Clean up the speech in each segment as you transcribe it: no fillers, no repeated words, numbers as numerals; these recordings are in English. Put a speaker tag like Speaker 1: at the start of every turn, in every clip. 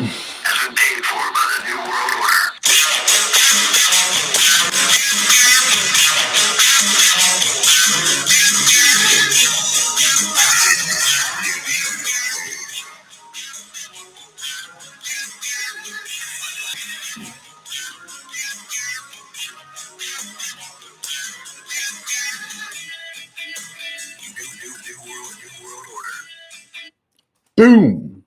Speaker 1: has been paid for by the New World Order. New World Order.
Speaker 2: Boom!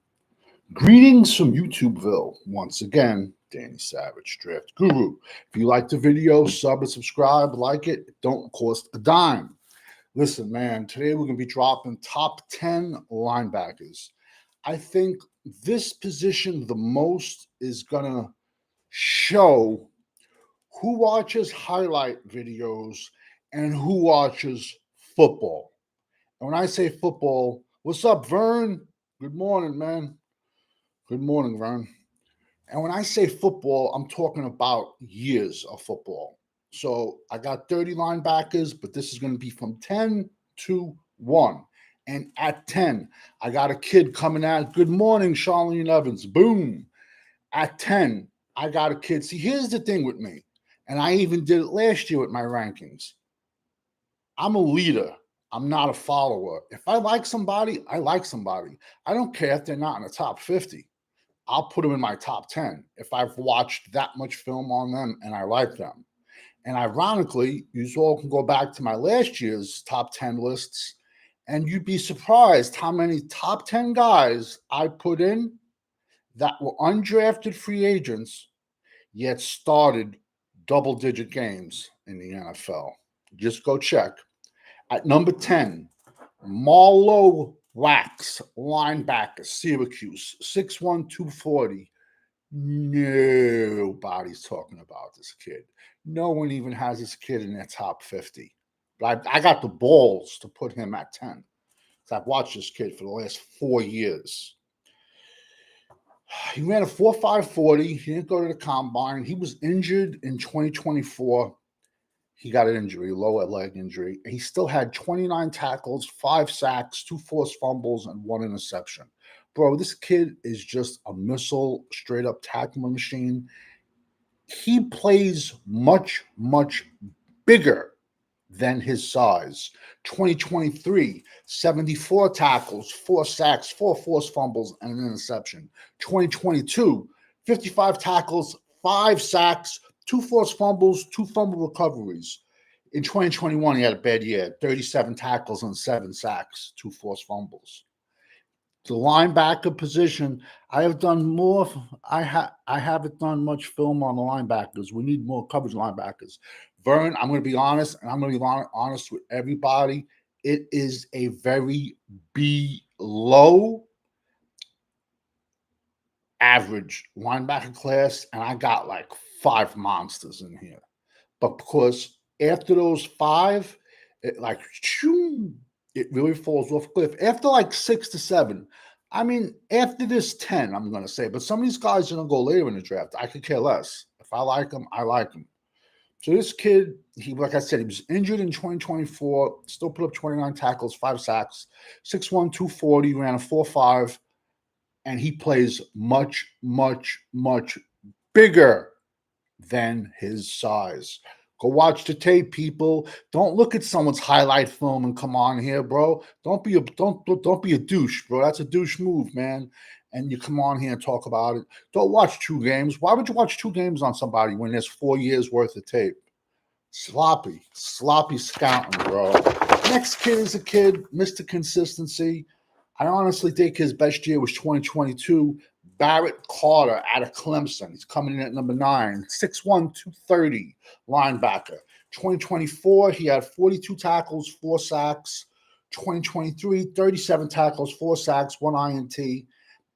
Speaker 2: Greetings from YouTubeville. Once again, Danny Savage, Draft Guru. If you like the video, sub and subscribe, like it. It don't cost a dime. Listen, man, today we're going to be dropping top 10 linebackers. I think this position the most is going to show who watches highlight videos and who watches football. And when I say football, what's up, Vern? Good morning, man. Good morning, Vern. And when I say football, I'm talking about years of football. So I got 30 linebackers, but this is going to be from 10 to 1. And at 10, I got a kid coming out. Good morning, Charlene Evans. Boom. At 10, I got a kid. See, here's the thing with me. And I even did it last year with my rankings. I'm a leader. I'm not a follower. If I like somebody, I like somebody. I don't care if they're not in the top 50. I'll put them in my top 10 if I've watched that much film on them and I like them. And ironically, you all can go back to my last year's top 10 lists and you'd be surprised how many top 10 guys I put in that were undrafted free agents yet started double-digit games in the NFL. Just go check. At number 10, Marlowe Wax, linebacker, Syracuse, 6'1", 240. Nobody's talking about this kid. No one even has this kid in their top 50. But I got the balls to put him at 10. So I've watched this kid for the last 4 years. He ran a 4.5 40. He didn't go to the combine. He was injured in 2024. He got an injury, lower leg injury. He still had 29 tackles, 5 sacks, 2 forced fumbles, and 1 interception. Bro, this kid is just a missile, straight-up tackling machine. He plays much, much bigger than his size. 2023, 74 tackles, 4 sacks, 4 forced fumbles, and an interception. 2022, 55 tackles, 5 sacks, 2 forced fumbles, 2 fumble recoveries. In 2021, he had a bad year, 37 tackles and 7 sacks, 2 forced fumbles. The linebacker position, I have done more. I haven't done much film on the linebackers. We need more coverage linebackers. Vern, I'm going to be honest, and I'm going to be honest with everybody. It is a very below average linebacker class, and I got like 5 monsters in here. But because after those 5, it really falls off a cliff. After like 6 to 7, I mean, after this 10, I'm going to say, but some of these guys are going to go later in the draft. I could care less. If I like them, I like them. So this kid, like I said, he was injured in 2024, still put up 29 tackles, 5 sacks, 6'1", 240, ran a 4.5, and he plays much, much, much bigger than his size. Go watch the tape, people. Don't look at someone's highlight film and come on here, bro. Don't be a douche, bro. That's a douche move, man. And you come on here and talk about it. Don't watch 2 games. Why would you watch 2 games on somebody when there's 4 years worth of tape? Sloppy scouting, bro. Next kid is a kid, Mr. Consistency. I honestly think his best year was 2022. Barrett Carter out of Clemson. He's coming in at number 9, 6'1", 230 linebacker. 2024, he had 42 tackles, 4 sacks. 2023, 37 tackles, 4 sacks, 1 INT.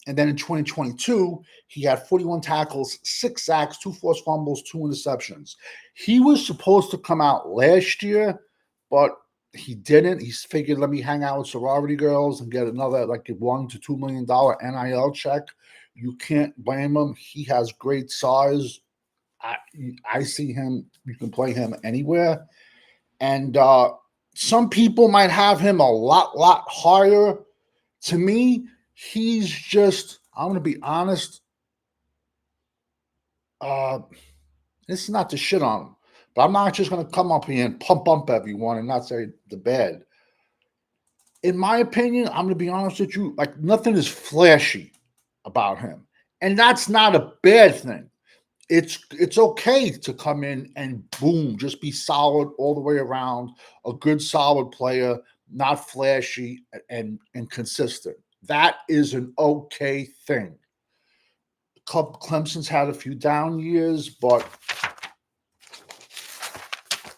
Speaker 2: And then in 2022, he had 41 tackles, 6 sacks, 2 forced fumbles, 2 interceptions. He was supposed to come out last year, but he didn't. He figured, let me hang out with sorority girls and get another like $1 to $2 million NIL check. You can't blame him. He has great size. I see him. You can play him anywhere. And some people might have him a lot higher. To me, he's just, I'm going to be honest, this is not to shit on him, but I'm not just going to come up here and pump everyone and not say the bad. In my opinion, I'm going to be honest with you, like nothing is flashy about him. And that's not a bad thing. It's okay to come in and boom, just be solid all the way around, a good solid player, not flashy and consistent. That is an okay thing. Clemson's had a few down years, but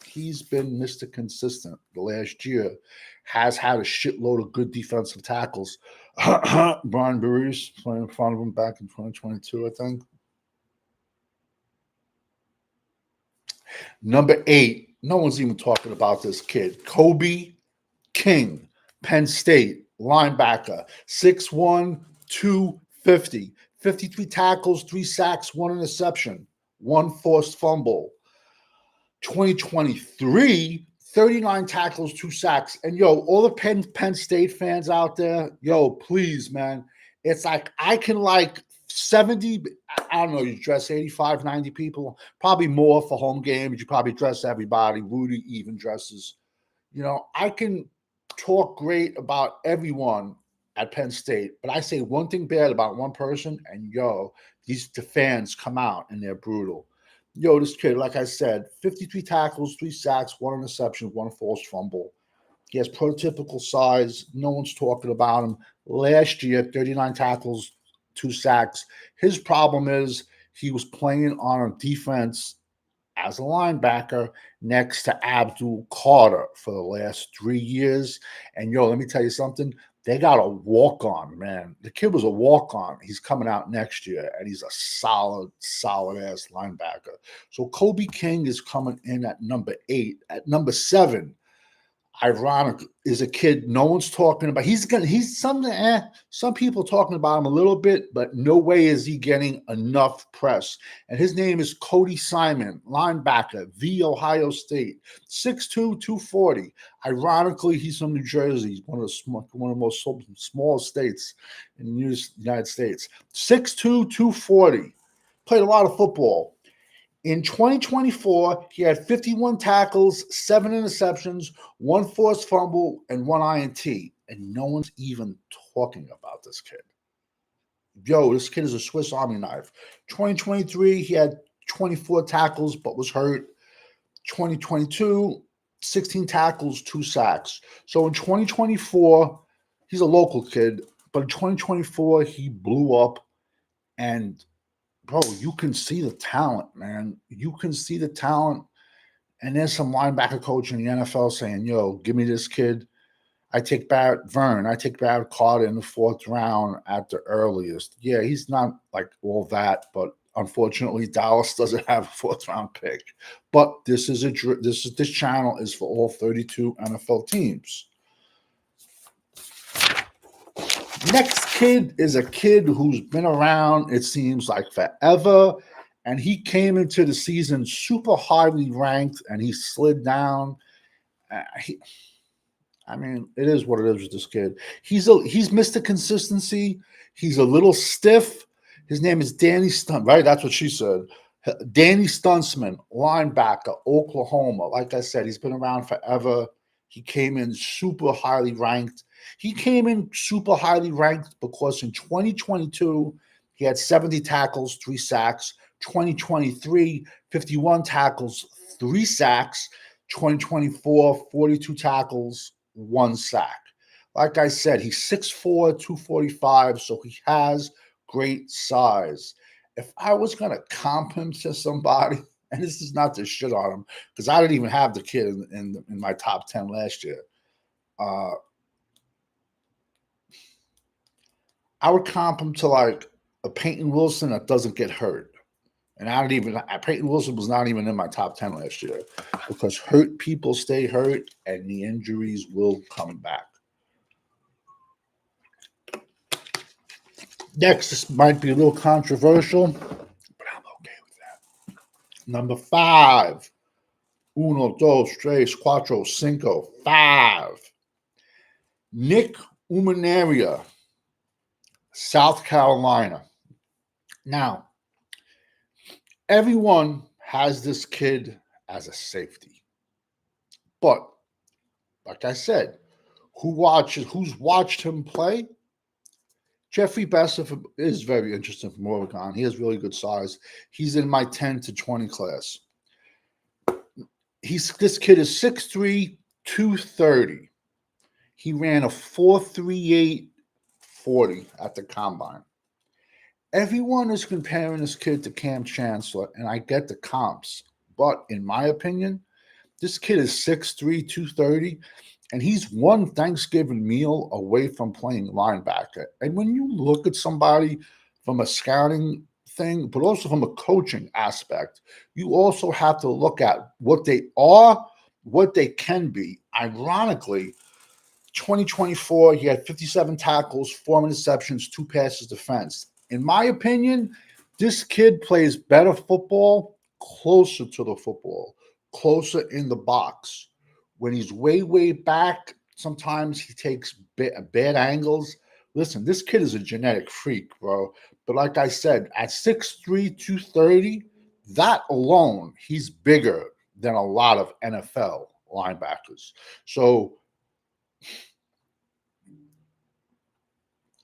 Speaker 2: he's been Mr. Consistent the last year. Has had a shitload of good defensive tackles. Brian Burris playing in front of him back in 2022, I think. Number 8, no one's even talking about this kid. Kobe King, Penn State, linebacker, 6'1", 250, 53 tackles, 3 sacks, 1 interception, 1 forced fumble. 2023, 39 tackles, 2 sacks. And yo, all the Penn State fans out there, yo, please, man. It's like I can like 70, I don't know, you dress 85, 90 people, probably more for home games. You probably dress everybody. Rudy even dresses. You know, I can talk great about everyone at Penn State, but I say one thing bad about one person, and yo, the fans come out and they're brutal. Yo, this kid, like I said, 53 tackles, 3 sacks, 1 interception, 1 forced fumble. He has prototypical size. No one's talking about him. Last year, 39 tackles, 2 sacks. His problem is he was playing on a defense as a linebacker next to Abdul Carter for the last 3 years. And yo, let me tell you something. They got a walk-on, man. The kid was a walk-on. He's coming out next year, and he's a solid ass linebacker. So Kobe King is coming in at number 8. At number 7, ironic, is a kid no one's talking about. He's something. Some people talking about him a little bit, but no way is he getting enough press. And his name is Cody Simon, linebacker, the Ohio State, 6'2", 240. Ironically, he's from New Jersey. He's one of the most small states in the United States. 6'2", 240. Played a lot of football. In 2024, he had 51 tackles, 7 interceptions, 1 forced fumble, and 1 INT. And no one's even talking about this kid. Yo, this kid is a Swiss Army knife. 2023, he had 24 tackles but was hurt. 2022, 16 tackles, 2 sacks. So in 2024, he's a local kid, but in 2024, he blew up. And bro, you can see the talent, man. You can see the talent. And there's some linebacker coach in the NFL saying, yo, give me this kid. I take Barrett Carter in the 4th round at the earliest. Yeah, he's not like all that, but unfortunately, Dallas doesn't have a 4th round pick. But this channel is for all 32 NFL teams. Next kid is a kid who's been around, it seems like forever, and he came into the season super highly ranked, and he slid down. It is what it is with this kid. He's Mr. Consistency. He's a little stiff. His name is Danny Stunt, right? That's what she said. Danny Stuntsman, linebacker, Oklahoma. Like I said, he's been around forever. He came in super highly ranked. He came in super highly ranked because in 2022, he had 70 tackles, 3 sacks. 2023, 51 tackles, 3 sacks. 2024, 42 tackles, 1 sack. Like I said, he's 6'4", 245, so he has great size. If I was going to comp him to somebody, and this is not to shit on him, because I didn't even have the kid in my top 10 last year. I would comp him to like a Peyton Wilson that doesn't get hurt. And Peyton Wilson was not even in my top 10 last year because hurt people stay hurt and the injuries will come back. Next, this might be a little controversial, but I'm okay with that. Number 5. 1, 2, 3, 4, 5. 5. Nick Umaneria, South Carolina. Now, Everyone has this kid as a safety. But like I said, who's watched him play? Jeffrey Bessa is very interesting from Oregon. He has really good size. He's in my 10 to 20 class. This kid is 6'3", 230. He ran a 4.38 40 at the combine. Everyone is comparing this kid to Cam Chancellor, and I get the comps. But in my opinion, this kid is 6'3", 230, and he's one Thanksgiving meal away from playing linebacker. And when you look at somebody from a scouting thing, but also from a coaching aspect, you also have to look at what they are, what they can be. Ironically, 2024, he had 57 tackles, 4 interceptions, 2 passes defense. In my opinion, this kid plays better football closer to the football, closer in the box. When he's way, way back, sometimes he takes bad angles. Listen, this kid is a genetic freak, bro. But like I said, at 6'3", 230, that alone, he's bigger than a lot of NFL linebackers. So,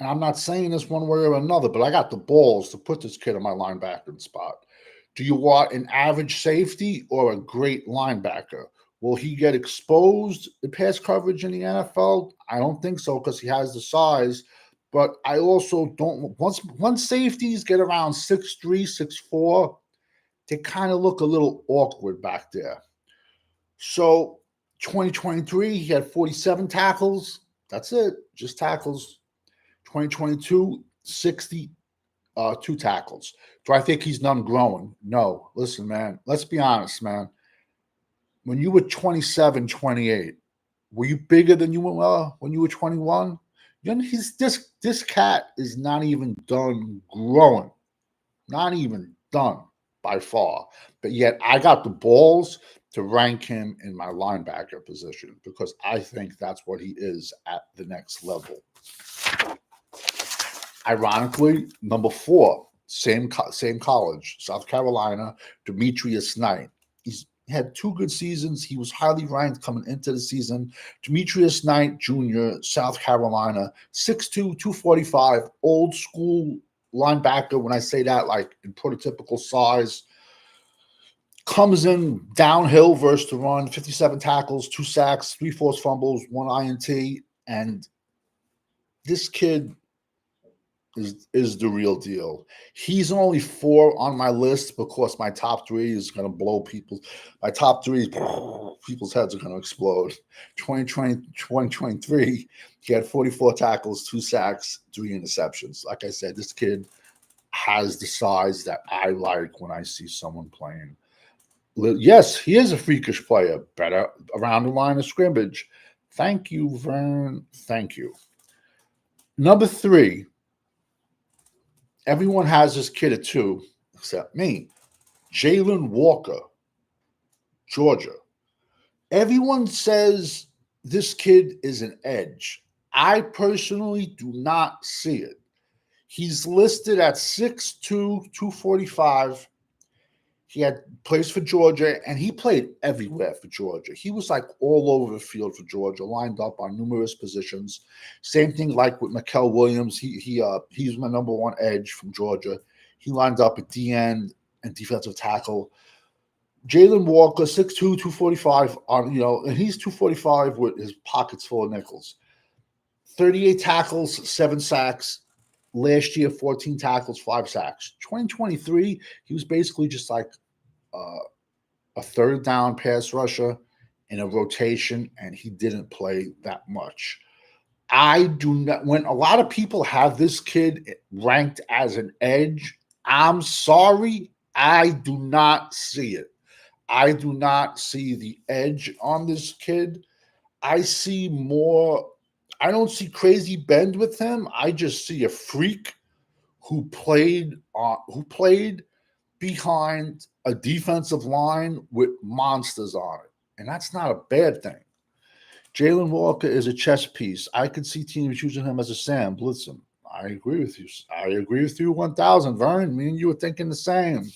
Speaker 2: and I'm not saying this one way or another, but I got the balls to put this kid in my linebacking spot. Do you want an average safety or a great linebacker? Will he get exposed in pass coverage in the NFL? I don't think so because he has the size. But I also don't. Once safeties get around 6'3", 6'4", they kind of look a little awkward back there. So 2023, he had 47 tackles. That's it, just tackles. 2022, 62 tackles. Do I think he's none growing? No. Listen, man, let's be honest, man. When you were 27, 28, were you bigger than you were when you were 21? You know, this cat is not even done growing. Not even done by far. But yet I got the balls to rank him in my linebacker position because I think that's what he is at the next level. Ironically, number 4, same college, South Carolina, Demetrius Knight. He had 2 good seasons. He was highly ranked coming into the season. Demetrius Knight Jr., South Carolina, 6'2", 245, old school linebacker. When I say that, like in prototypical size, comes in downhill versus the run, 57 tackles, 2 sacks, 3 forced fumbles, 1 INT, and this kid is the real deal. He's only 4 on my list because my top 3 is going to blow my top 3, people's heads are going to explode. 2023, he had 44 tackles, 2 sacks, 3 interceptions. Like I said, this kid has the size that I like when I see someone playing. Yes, he is a freakish player, better around the line of scrimmage. Thank you, Vern. Thank you. Number 3, everyone has this kid at 2, except me. Jalen Walker, Georgia. Everyone says this kid is an edge. I personally do not see it. He's listed at 6'2", 245. He plays for Georgia, and he played everywhere for Georgia. He was like all over the field for Georgia, lined up on numerous positions. Same thing like with Mikel Williams. He's my number 1 edge from Georgia. He lined up at the end and defensive tackle. Jalen Walker, 6'2", 245, and he's 245 with his pockets full of nickels. 38 tackles, 7 sacks. Last year, 14 tackles, 5 sacks. 2023, he was basically just like a third down pass rusher in a rotation, and he didn't play that much. I do not. When a lot of people have this kid ranked as an edge, I'm sorry, I do not see it. I do not see the edge on this kid. I see more. I don't see crazy bend with him. I just see a freak who played behind a defensive line with monsters on it, and that's not a bad thing. Jalen Walker is a chess piece. I could see teams using him as a Sam. Listen, I agree with you. I agree with you 1,000, Vern. Me and you were thinking the same.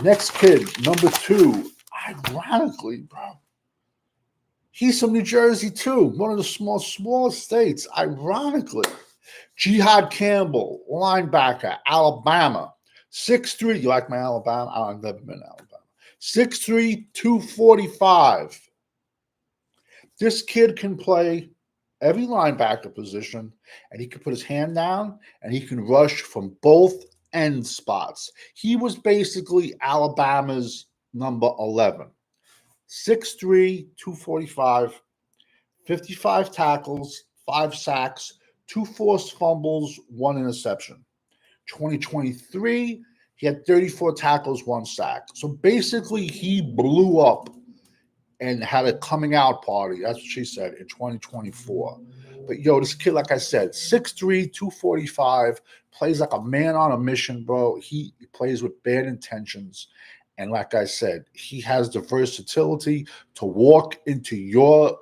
Speaker 2: Next kid, number 2. Ironically, bro, he's from New Jersey too, one of the smallest states. Ironically, Jihad Campbell, linebacker, Alabama, 6'3". You like my Alabama? I've never been to Alabama. 6'3", 245. This kid can play every linebacker position, and he can put his hand down, and he can rush from both end spots. He was basically Alabama's number 11. 6'3", 245, 55 tackles, 5 sacks, 2 forced fumbles, 1 interception. 2023, he had 34 tackles, 1 sack. So basically, he blew up and had a coming out party. That's what she said in 2024. But yo, this kid, like I said, 6'3", 245, plays like a man on a mission, bro. He plays with bad intentions. And like I said, he has the versatility to walk into your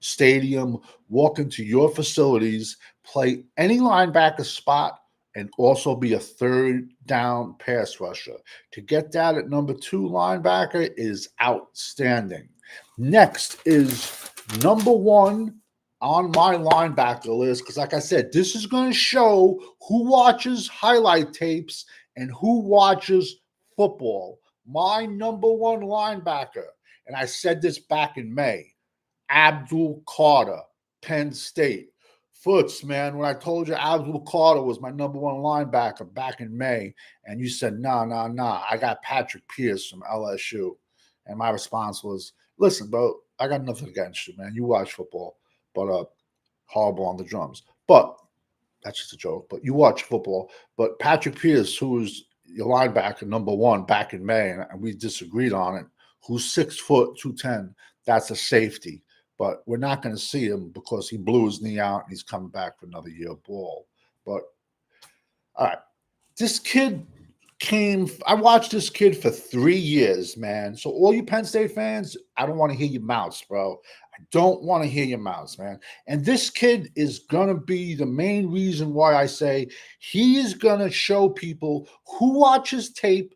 Speaker 2: stadium, walk into your facilities, play any linebacker spot, and also be a third down pass rusher. To get that at number 2 linebacker is outstanding. Next is number 1 on my linebacker list, because like I said, this is going to show who watches highlight tapes and who watches football. My number 1 linebacker, and I said this back in May, Abdul Carter, Penn State. Foots, man, when I told you Abdul Carter was my number 1 linebacker back in May, and you said, nah, I got Patrick Pierce from LSU. And my response was, listen, bro, I got nothing against you, man. You watch football, but horrible on the drums. But that's just a joke. But you watch football. But Patrick Pierce, who was your linebacker number 1 back in May, and we disagreed on it, who's 6 foot, 210, that's a safety. But we're not going to see him because he blew his knee out and he's coming back for another year of ball. But all right, this kid I watched this kid for 3 years, man. So all you Penn State fans, I don't want to hear your mouths, bro. I don't want to hear your mouths, man. And this kid is going to be the main reason why I say he is going to show people who watches tape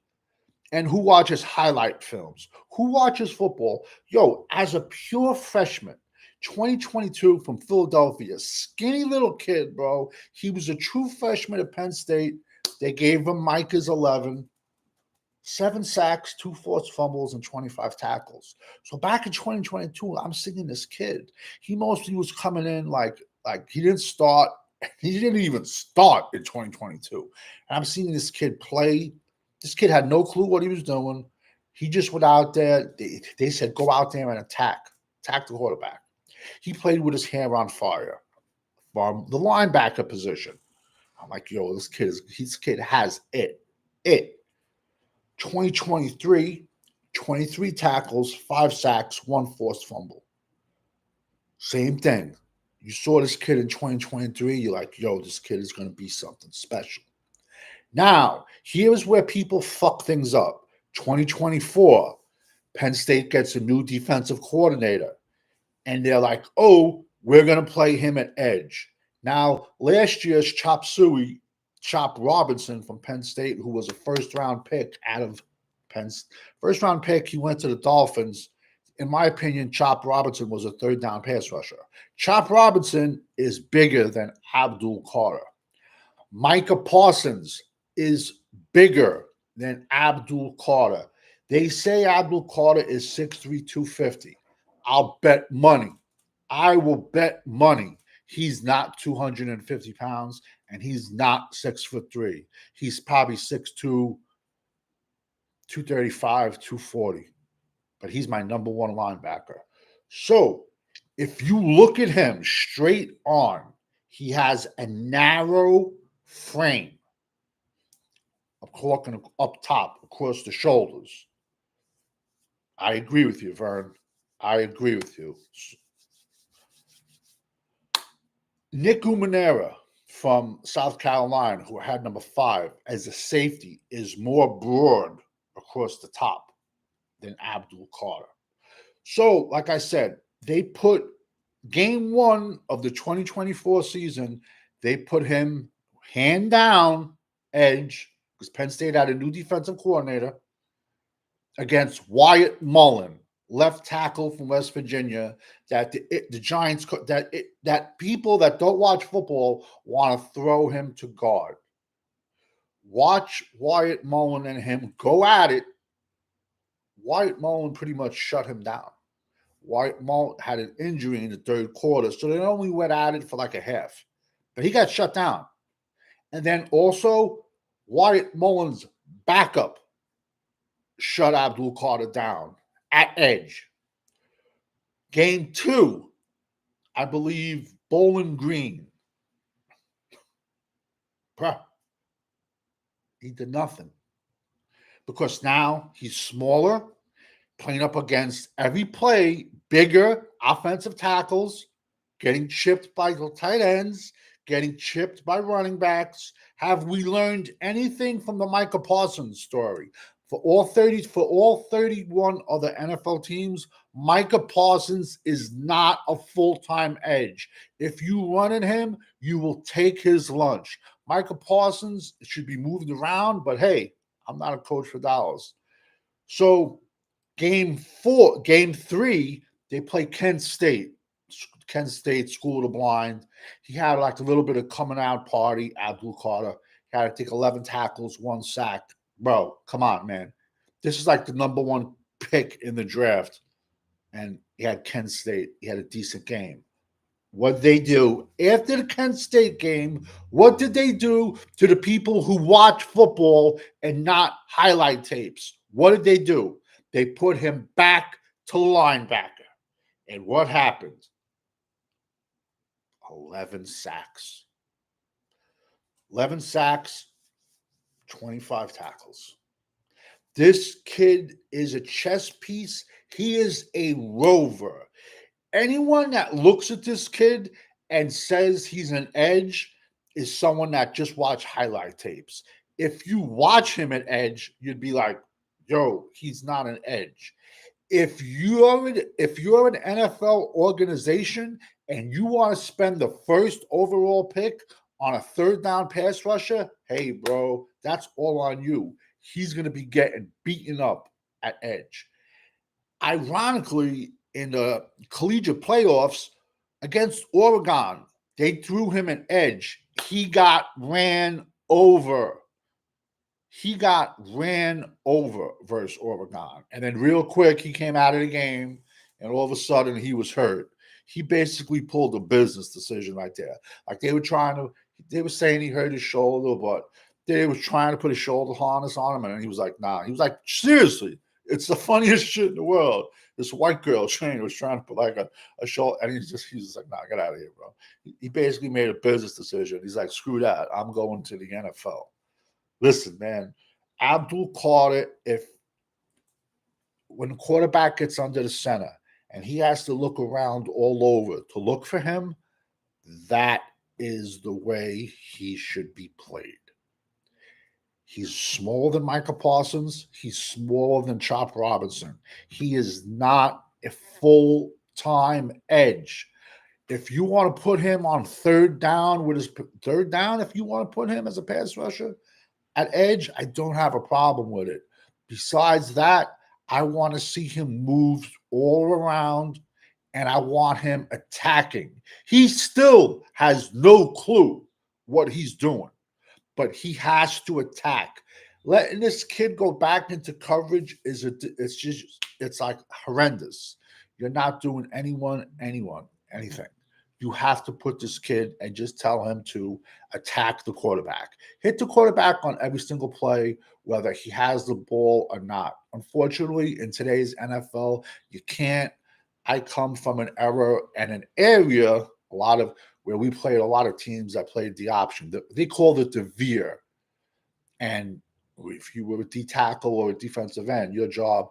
Speaker 2: and who watches highlight films, who watches football. Yo, as a pure freshman, 2022 from Philadelphia, skinny little kid, bro. He was a true freshman at Penn State. They gave him Micah's 11, 7 sacks, 2 forced fumbles, and 25 tackles. So back in 2022, I'm seeing this kid. He mostly was coming in like he didn't start. He didn't even start in 2022. And I'm seeing this kid play. This kid had no clue what he was doing. He just went out there. They said, go out there and attack the quarterback. He played with his hair on fire from the linebacker position. I'm like, yo, this kid has it. 2023, 23 tackles, 5 sacks, 1 forced fumble. Same thing. You saw this kid in 2023, you're like, yo, this kid is going to be something special. Now, here's where people fuck things up. 2024, Penn State gets a new defensive coordinator. And they're like, oh, we're going to play him at edge. Now, last year's Chop Robinson from Penn State, who was a first-round pick out of first-round pick, he went to the Dolphins. In my opinion, Chop Robinson was a third-down pass rusher. Chop Robinson is bigger than Abdul Carter. Micah Parsons is bigger than Abdul Carter. They say Abdul Carter is 6'3", 250. I'll bet money. I will bet money. He's not 250 pounds, and he's not 6'3". He's probably 6'2", 235, 240. But he's my number 1 linebacker. So if you look at him straight on, he has a narrow frame. I'm talking up top, across the shoulders. I agree with you, Vern. I agree with you. Nick Umanera from South Carolina, who had number 5 as a safety, is more broad across the top than Abdul Carter. So, like I said, they put game 1 of the 2024 season, they put him hand down edge because Penn State had a new defensive coordinator. against Wyatt Mullen, left tackle from West Virginia, that the Giants, that people that don't watch football want to throw him to guard. Watch Wyatt Mullen and him go at it. Wyatt Mullen pretty much shut him down. Wyatt Mullen had an injury in the third quarter, so they only went at it for like a half. But he got shut down. And then also, Wyatt Mullen's backup shut Abdul Carter down at edge. Game 2, I believe Bowling Green. Bruh, he did nothing. Because now he's smaller, playing up against every play, bigger offensive tackles, getting chipped by the tight ends, getting chipped by running backs. Have we learned anything from the Micah Parsons story? For all 31 other NFL teams, Micah Parsons is not a full-time edge. If you run at him, you will take his lunch. Micah Parsons should be moved around, but hey, I'm not a coach for dollars. So game 3, they play Kent State. Kent State, School of the Blind. He had like a little bit of coming out party. Abdul Carter had to take 11 tackles, 1 sack. Bro, come on, man. This is like the number 1 pick in the draft. And he had Kent State. He had a decent game. What did they do after the Kent State game? What did they do to the people who watch football and not highlight tapes? What did they do? They put him back to linebacker. And what happened? 11 sacks. 11 sacks, 25 tackles. This kid is a chess piece. He is a rover. Anyone that looks at this kid and says he's an edge is someone that just watched highlight tapes. If you watch him at edge, you'd be like, yo, he's not an edge. If you're an NFL organization and you want to spend the first overall pick on a third down pass rusher, hey, bro, that's all on you. He's going to be getting beaten up at edge. Ironically, in the collegiate playoffs against Oregon, they threw him an edge. He got ran over. He got ran over versus Oregon. And then real quick, he came out of the game, and all of a sudden he was hurt. He basically pulled a business decision right there. Like they were saying he hurt his shoulder, but they was trying to put a shoulder harness on him, and he was like, nah. He was like, seriously, it's the funniest shit in the world. This white girl trainer was trying to put like a shoulder, and he's just like, nah, get out of here, bro. He basically made a business decision. He's like, screw that. I'm going to the NFL. Listen, man, Abdul Carter, when the quarterback gets under the center and he has to look around all over to look for him, that is the way he should be played. He's smaller than Micah Parsons. He's smaller than Chop Robinson. He is not a full-time edge. If you want to put him on third down, if you want to put him as a pass rusher, at edge, I don't have a problem with it. Besides that, I want to see him move all around, and I want him attacking. He still has no clue what he's doing, but he has to attack. Letting this kid go back into coverage it's like horrendous. You're not doing anything. You have to put this kid and just tell him to attack the quarterback. Hit the quarterback on every single play, whether he has the ball or not. Unfortunately, in today's NFL, you can't. I come from an era and an area, where we played a lot of teams that played the option. They called it the veer. And if you were a D tackle or a defensive end, your job,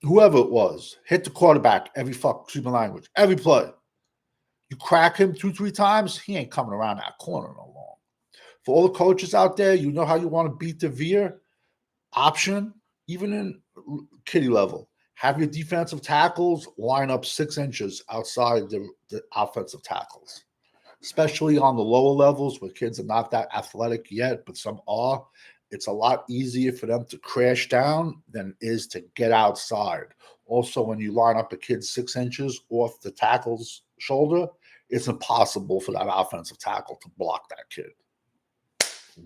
Speaker 2: whoever it was, hit the quarterback every every play. You crack him 2-3 times, he ain't coming around that corner no more. For all the coaches out there, you know how you want to beat the veer option, even in kiddie level. Have your defensive tackles line up 6 inches outside the offensive tackles, especially on the lower levels where kids are not that athletic yet, but some are. it's a lot easier for them to crash down than it is to get outside. Also, when you line up a kid 6 inches off the tackle's shoulder, it's impossible for that offensive tackle to block that kid.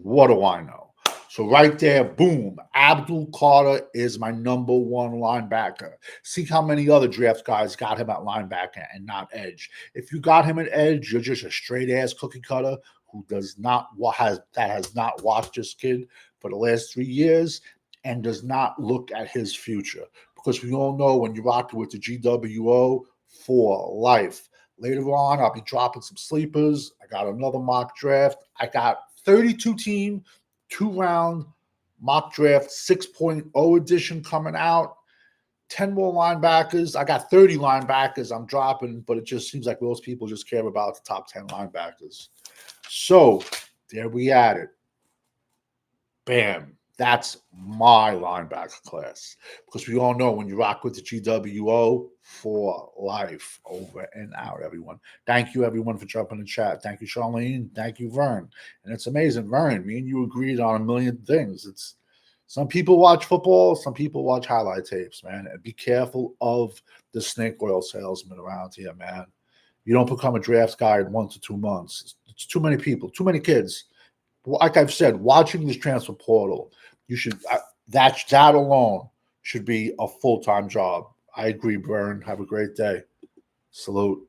Speaker 2: What do I know? So right there, boom, Abdul Carter is my number one linebacker. See how many other draft guys got him at linebacker and not edge. If you got him at edge, you're just a straight ass cookie cutter who has not watched this kid for the last 3 years and does not look at his future. Because we all know when you're rocking with the GWO for life. Later on, I'll be dropping some sleepers. I got another mock draft. I got 32 team, 2-round mock draft 6.0 edition coming out. 10 more linebackers. I got 30 linebackers I'm dropping, but it just seems like most people just care about the top 10 linebackers. So there we at it. Bam. That's my linebacker class. Because we all know when you rock with the GWO, for life, over and out, everyone. Thank you, everyone, for jumping in chat. Thank you, Charlene. Thank you, Vern. And it's amazing, Vern. Me and you agreed on a million things. It's some people watch football, some people watch highlight tapes, man. And be careful of the snake oil salesman around here, man. You don't become a draft guy in 1 to 2 months. It's too many people, too many kids. Like I've said, watching this transfer portal, you should that alone should be a full-time job. I agree, Vern. Have a great day. Salute.